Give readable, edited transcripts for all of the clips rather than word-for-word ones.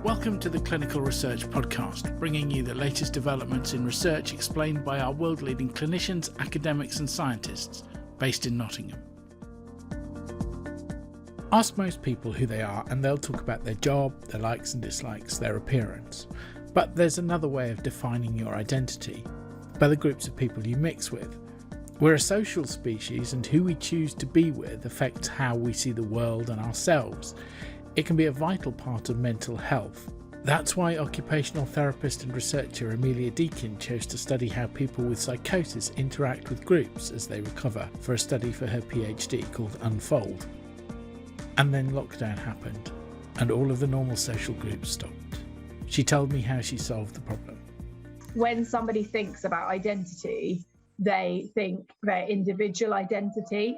Welcome to the Clinical Research Podcast, bringing you the latest developments in research explained by our world-leading clinicians, academics and scientists based in Nottingham. Ask most people who they are and they'll talk about their job, their likes and dislikes, their appearance. But there's another way of defining your identity, by the groups of people you mix with. We're a social species and who we choose to be with affects how we see the world and ourselves. It can be a vital part of mental health. That's why occupational therapist and researcher Emilia Deakin chose to study how people with psychosis interact with groups as they recover for a study for her PhD called Unfold. And then lockdown happened and all of the normal social groups stopped. She told me how she solved the problem. When somebody thinks about identity, they think their individual identity,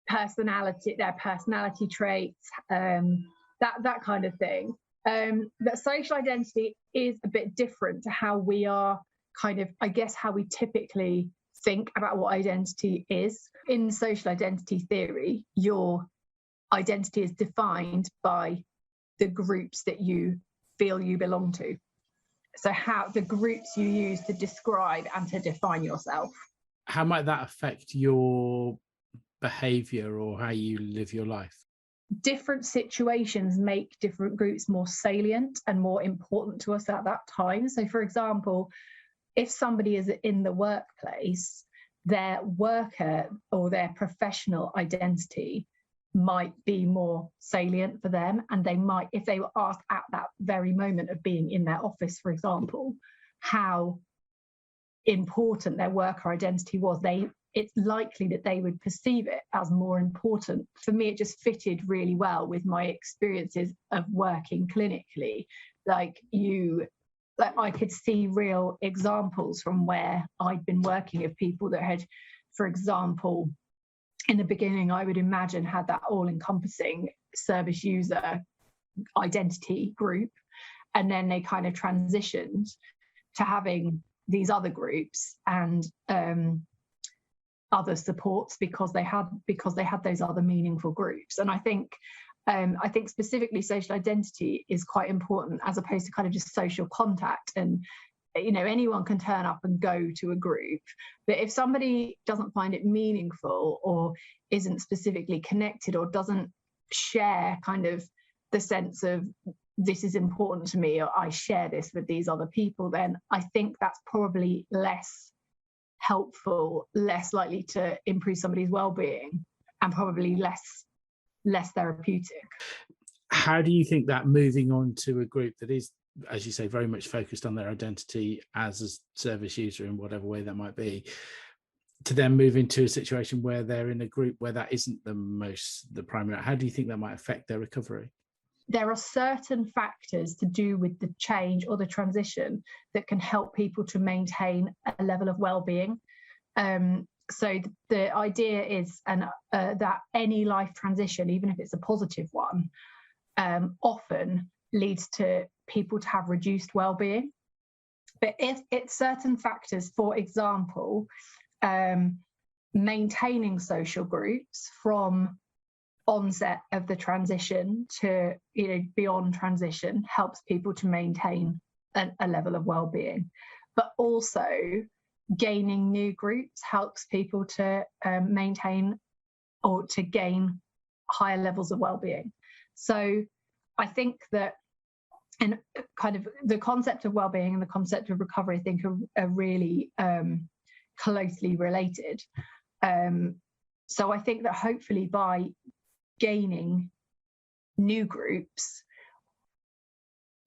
personality, their personality traits, that kind of thing. That social identity is a bit different to how we are how we typically think about what identity is. In social identity theory, your identity is defined by the groups that you feel you belong to. So how the groups you use to describe and to define yourself. How might that affect your behaviour or how you live your life? Different situations make different groups more salient and more important to us at that time. So, for example, if somebody is in the workplace, their worker or their professional identity might be more salient for them, and they might, if they were asked at that very moment of being in their office, for example, how important their worker identity was, it's likely that they would perceive it as more important. For me, it just fitted really well with my experiences of working clinically. I could see real examples from where I'd been working of people that had, for example, in the beginning, I would imagine had that all-encompassing service user identity group, and then they kind of transitioned to having these other groups and other supports because they had those other meaningful groups. And I think specifically social identity is quite important as opposed to kind of just social contact. And anyone can turn up and go to a group, but if somebody doesn't find it meaningful or isn't specifically connected or doesn't share kind of the sense of this is important to me or I share this with these other people, then I think that's probably less helpful, less likely to improve somebody's well-being, and probably less therapeutic. How do you think that moving on to a group that is, as you say, very much focused on their identity as a service user in whatever way that might be, to then move into a situation where they're in a group where that isn't the primary, how do you think that might affect their recovery? There are certain factors to do with the change or the transition that can help people to maintain a level of well-being. So the idea is that any life transition, even if it's a positive one, often leads to people to have reduced well-being. But if it's certain factors, for example, maintaining social groups from onset of the transition to beyond transition helps people to maintain a level of well-being, but also gaining new groups helps people to maintain or to gain higher levels of well-being. So I think that, and kind of the concept of well-being and the concept of recovery, I think are really closely related. So I think that hopefully by gaining new groups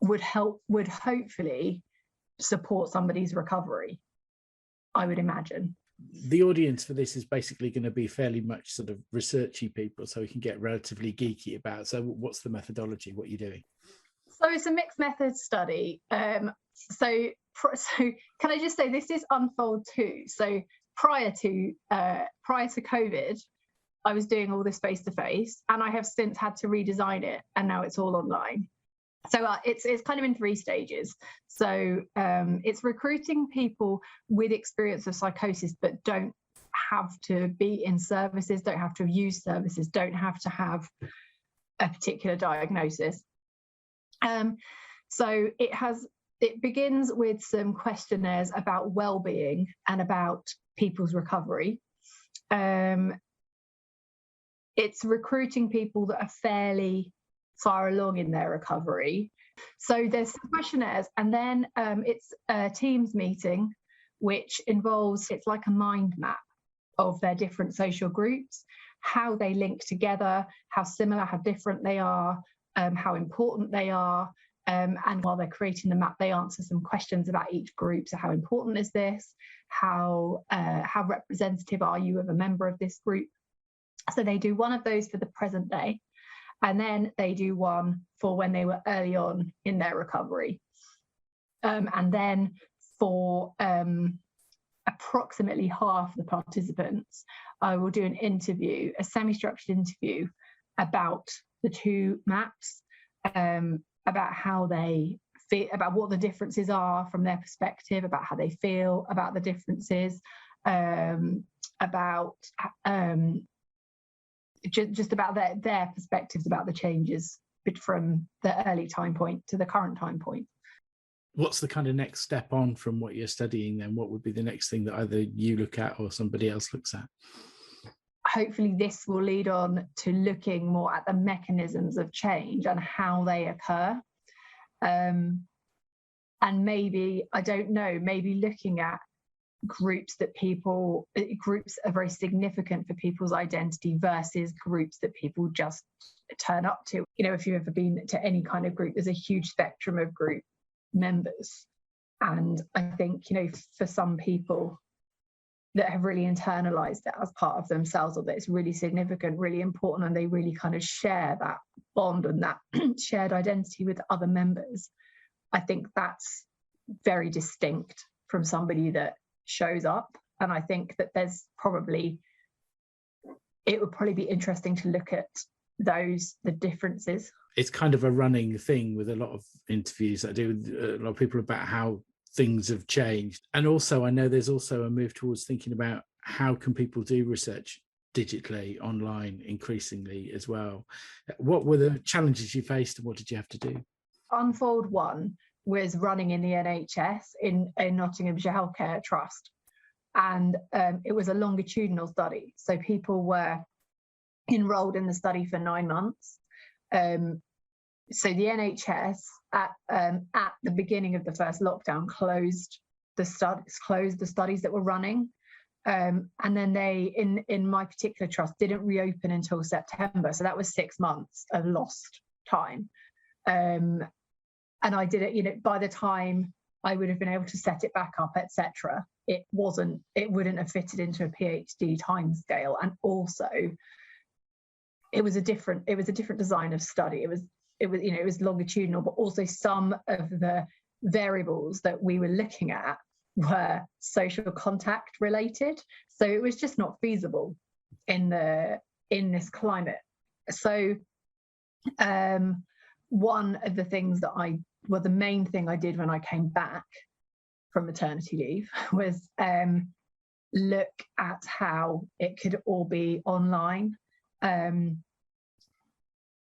would hopefully support somebody's recovery, I would imagine. The audience for this is basically going to be fairly much sort of researchy people, so we can get relatively geeky about. So what's the methodology? What are you doing? So it's a mixed method study. So can I just say this is Unfold 2. So prior to COVID, I was doing all this face-to-face, and I have since had to redesign it, and now it's all online. So it's kind of in 3 stages. So it's recruiting people with experience of psychosis, but don't have to be in services, don't have to have used services, don't have to have a particular diagnosis. So it begins with some questionnaires about well-being and about people's recovery. It's recruiting people that are fairly far along in their recovery. So there's some questionnaires, and then it's a Teams meeting, which involves, it's like a mind map of their different social groups, how they link together, how similar, how different they are, how important they are. And while they're creating the map, they answer some questions about each group. So how important is this? How representative are you of a member of this group? So they do one of those for the present day, and then they do one for when they were early on in their recovery. And then for approximately half the participants, I will do an interview, a semi-structured interview about the two maps, about how they feel, about what the differences are from their perspective, about how they feel about the differences, about just about their perspectives about the changes from the early time point to the current time point. What's the kind of next step on from what you're studying then? What would be the next thing that either you look at or somebody else looks at? Hopefully this will lead on to looking more at the mechanisms of change and how they occur. And maybe, I don't know, maybe looking at groups are very significant for people's identity versus groups that people just turn up to. You know, if you've ever been to any kind of group, there's a huge spectrum of group members. And I think, you know, for some people that have really internalized it as part of themselves, or that it's really significant, really important, and they really kind of share that bond and that shared identity with other members, I think that's very distinct from somebody that shows up. And I think that it would probably be interesting to look at the differences. It's kind of a running thing with a lot of interviews that I do with a lot of people about how things have changed. And also I know there's also a move towards thinking about how can people do research digitally, online, increasingly as well. What were the challenges you faced and what did you have to do? Unfold one was running in the NHS in Nottinghamshire Healthcare Trust. And it was a longitudinal study. So people were enrolled in the study for 9 months. So the NHS at the beginning of the first lockdown closed the studies that were running. And then they, in my particular trust, didn't reopen until September. So that was 6 months of lost time. And I did it, you know, by the time I would have been able to set it back up, etc., it wouldn't have fitted into a PhD timescale. And also it was a different design of study. It was longitudinal, but also some of the variables that we were looking at were social contact related. So it was just not feasible in this climate. So one of the things the main thing I did when I came back from maternity leave was look at how it could all be online.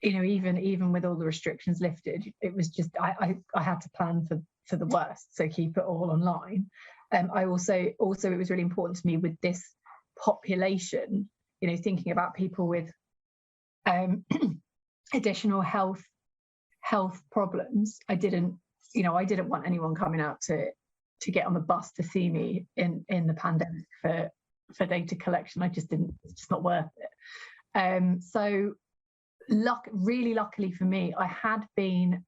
You know, even with all the restrictions lifted, it was just I had to plan for the worst, so keep it all online. I also it was really important to me with this population, you know, thinking about people with additional health problems. I didn't want anyone coming out to get on the bus to see me in the pandemic for data collection. It's just not worth it. So really luckily for me, I had been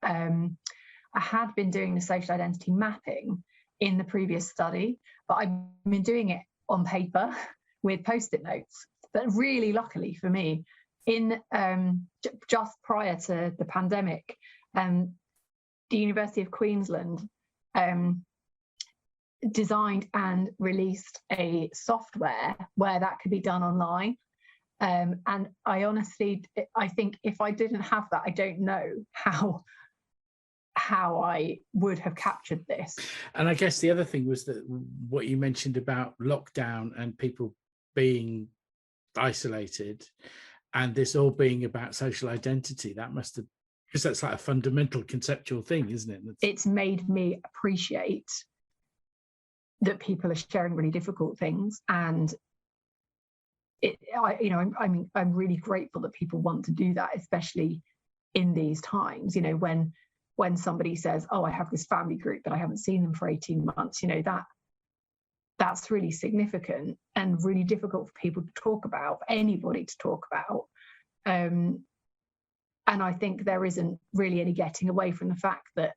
doing the social identity mapping in the previous study, but I've been doing it on paper with post-it notes. But really luckily for me, in just prior to the pandemic, the University of Queensland designed and released a software where that could be done online. And I think if I didn't have that, I don't know how I would have captured this. And I guess the other thing was that what you mentioned about lockdown and people being isolated and this all being about social identity, that must have Because that's like a fundamental conceptual thing, isn't it? It's made me appreciate that people are sharing really difficult things, and I'm really grateful that people want to do that, especially in these times. You know, when somebody says, "Oh, I have this family group, but I haven't seen them for 18 months," you know, that's really significant and really difficult for people to talk about, for anybody to talk about. And I think there isn't really any getting away from the fact that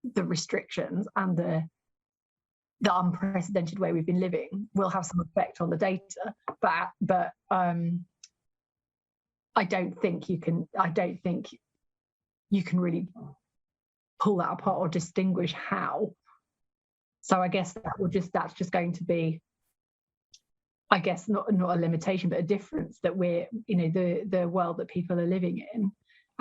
the restrictions and the unprecedented way we've been living will have some effect on the data, but I don't think you can really pull that apart or distinguish how. So I guess that's just going to be, I guess, not a limitation, but a difference, that we're, you know, the world that people are living in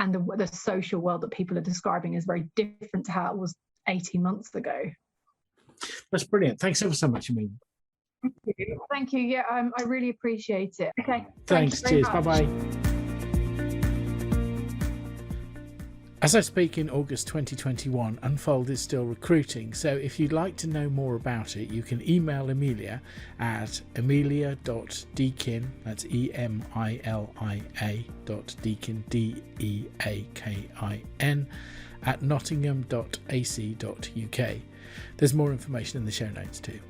and the social world that people are describing is very different to how it was 18 months ago. That's brilliant. Thanks ever so much, Emilia. Thank you. Yeah, I really appreciate it. Okay. Thanks. Cheers. Bye-bye. As I speak in August 2021, Unfold is still recruiting, so if you'd like to know more about it, you can email Emilia at emilia.deakin, that's emilia.deakin, DEAKIN, at nottingham.ac.uk. There's more information in the show notes too.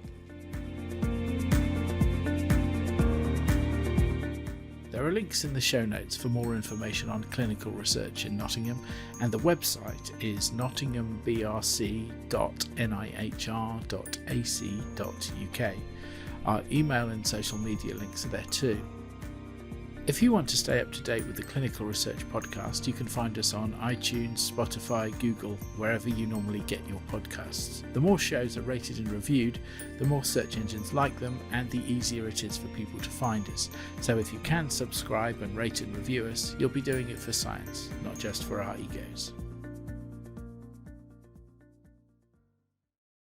There are links in the show notes for more information on clinical research in Nottingham, and the website is nottinghambrc.nihr.ac.uk. Our email and social media links are there too. If you want to stay up to date with the Clinical Research Podcast, you can find us on iTunes, Spotify, Google, wherever you normally get your podcasts. The more shows are rated and reviewed, the more search engines like them, and the easier it is for people to find us. So if you can subscribe and rate and review us, you'll be doing it for science, not just for our egos.